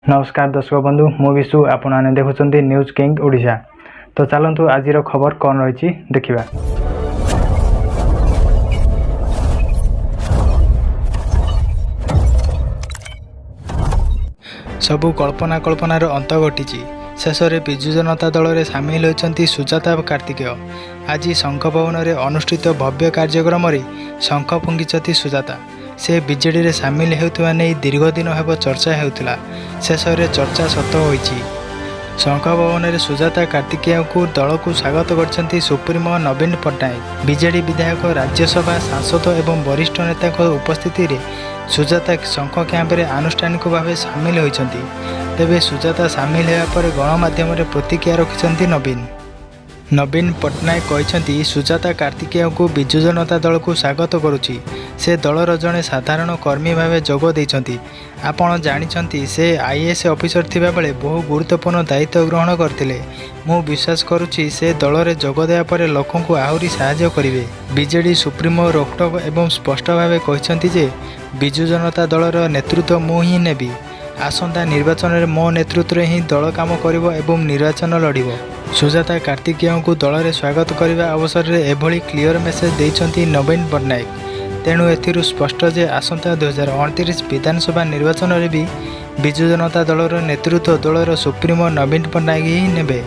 नमस्कार दर्शक बंधु मु विशु आपण मैंने देखुं न्यूज किंग ओडिशा। तो चलतु आज खबर कौन रही देखा। सबू कल्पना कल्पनार अंत घटी शेष में विजु जनता दल में सामिल होती सुजाता कार्तिकेय। आज शंख भवन में अनुष्ठित भव्य कार्यक्रम में शंख फुंगी सुजाता से बीजेडी रे सामिल होता नहीं दीर्घ दिन हेब चर्चा होता। शेष में चर्चा सत होईची। शंख भवन में सुजाता कार्तिकेय को दल को स्वागत कर सुप्रीमो नवीन पट्टनायक, बीजेडी विधायक, राज्यसभा सांसद एवं वरिष्ठ नेता उपस्थिति रे सुजाता शंख कैंप्रे आनुष्ठानिक भाव सामिल होती। तेबे सुजाता सामिल होगा पर गणमाध्यम प्रतिक्रिया रखिंट नवीन पट्टनायक कहते सुजाता कार्तिकेय को विजु जनता दल को स्वागत करुच्ची। से दलर जड़े साधारण कर्मी भाव जोग देइछंती। आपण जानिछंती से आईएएस ऑफिसर थिबा बेले बहु गुरुत्वपूर्ण दायित्व ग्रहण करथिले। मु विश्वास करुच्ची से दल रे जोग देया परे लोकन को आहुरी सहायता करिवे। बीजेडी सुप्रीमो रोकटोक एवं स्पष्ट भाव कहते जे विजु जनता दलर नेतृत्व मु ही नेबी। आसंता निर्वाचन में मो नेतृत्व ही दल काम करिवो एवं निर्वाचन लड़िवो। सुजाता कार्तिकेय को दल में स्वागत करने अवसर में एभली क्लियर मेसेज देइछंती नवीन पट्टनायक। तेणु एथिरु स्पष्ट जे आसंता 2029 विधानसभा निर्वाचन में भी विजु जनता दलर नेतृत्व दलर सुप्रीमो नवीन पट्टनायक ही नेबे।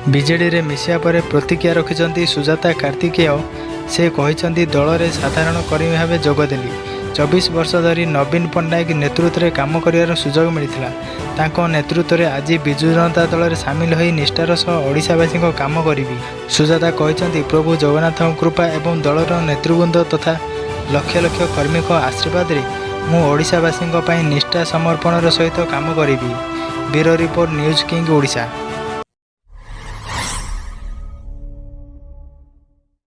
बीजेडी रे मिसिया परे प्रतिक्रिया रखिंट सुजाता कार्तिकेय। से कहते दल में साधारण कर्मी भाव जोगदेली। 24 वर्ष धरी नवीन पट्टनायक नेतृत्व में काम कर सुजोग मिलता। तांको नेतृत्व में आज विजु जनता दल में सामिल हो निष्ठार सह ओडिशावासी काम करी। सुजाता कहते प्रभु जगन्नाथ कृपा एवं दलर नेतृवृंद तथा लक्ष लक्ष कर्मी आशीर्वाद रे मु ओडिशावासी निष्ठा समर्पणर सहित काम करी। Bureau report news king Odisha.